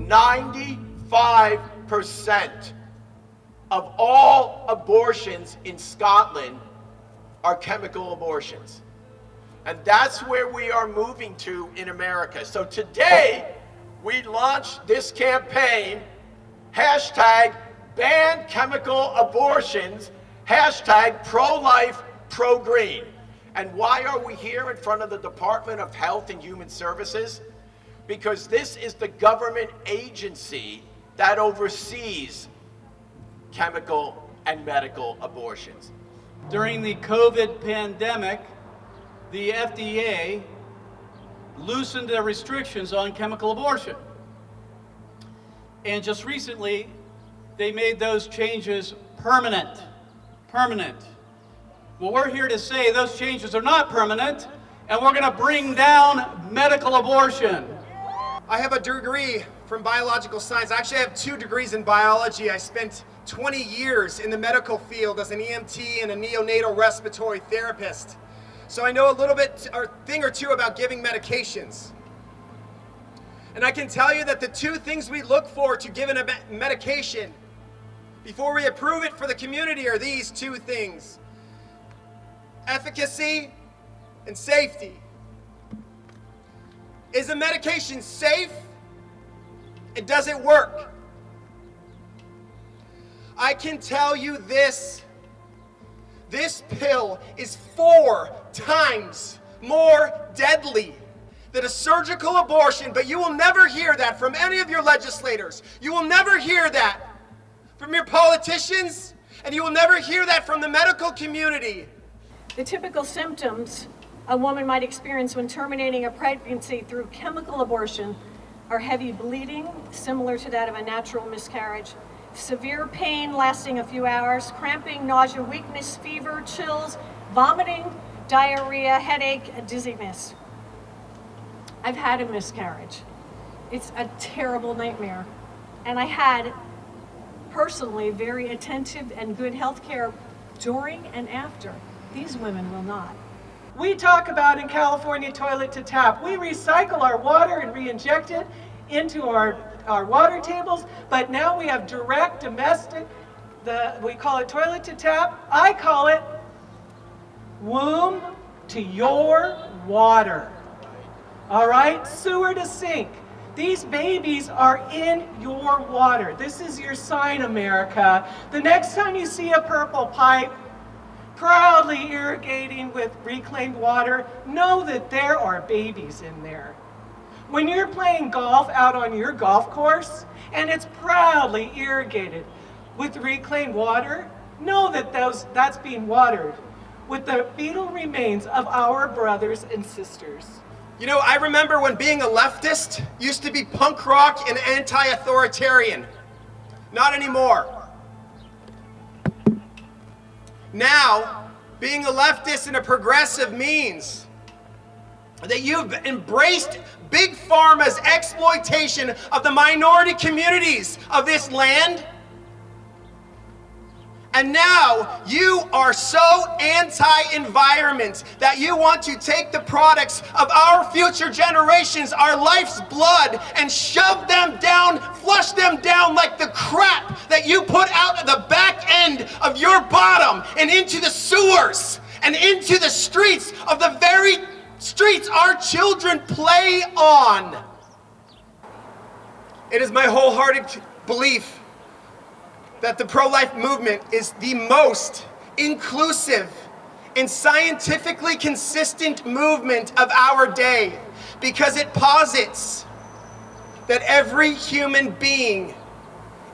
95% of all abortions in Scotland are chemical abortions. And that's where we are moving to in America. So today, we launched this campaign, hashtag ban chemical abortions, hashtag pro-life, pro-green. And why are we here in front of the Department of Health and Human Services? Because this is the government agency that oversees chemical and medical abortions. During the COVID pandemic, the FDA loosened their restrictions on chemical abortion. And just recently, they made those changes permanent. Well, we're here to say those changes are not permanent, and we're gonna bring down medical abortion. I have a degree from biological science. I actually have 2 degrees in biology. I spent 20 years in the medical field as an EMT and a neonatal respiratory therapist. So I know a little bit, or thing or two about giving medications. And I can tell you that the 2 things we look for to give a medication before we approve it for the community are these 2 things: efficacy and safety. Is the medication safe? And does it work? I can tell you this pill is 4 times more deadly than a surgical abortion, but you will never hear that from any of your legislators. You will never hear that from your politicians, and you will never hear that from the medical community. The typical symptoms a woman might experience when terminating a pregnancy through chemical abortion are heavy bleeding, similar to that of a natural miscarriage, severe pain lasting a few hours, cramping, nausea, weakness, fever, chills, vomiting, diarrhea, headache, and dizziness. I've had a miscarriage. It's a terrible nightmare. And I had personally very attentive and good health care during and after. These women will not. We talk about in California toilet to tap. We recycle our water and re-inject it into our water tables, but now we have direct domestic, we call it toilet to tap. I call it womb to your water. All right, sewer to sink. These babies are in your water. This is your sign, America. The next time you see a purple pipe proudly irrigating with reclaimed water, know that there are babies in there. When you're playing golf out on your golf course and it's proudly irrigated with reclaimed water, know that that's being watered with the fetal remains of our brothers and sisters. You know, I remember when being a leftist used to be punk rock and anti-authoritarian. Not anymore. Now, being a leftist and a progressive means that you've embraced Big Pharma's exploitation of the minority communities of this land. And now you are so anti-environment that you want to take the products of our future generations, our life's blood, and shove them down, flush them down like the crap that you put out of the back end of your bottom and into the sewers and into the streets of the very streets our children play on. It is my wholehearted belief that the pro-life movement is the most inclusive and scientifically consistent movement of our day, because it posits that every human being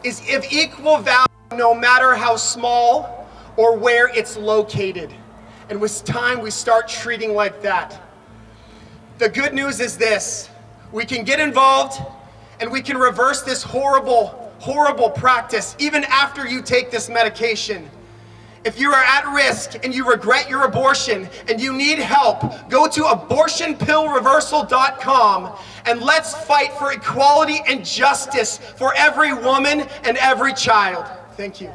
is of equal value no matter how small or where it's located. And with time we start treating like that. The good news is this: we can get involved and we can reverse this horrible practice even after you take this medication. If you are at risk and you regret your abortion and you need help, go to abortionpillreversal.com and let's fight for equality and justice for every woman and every child. Thank you.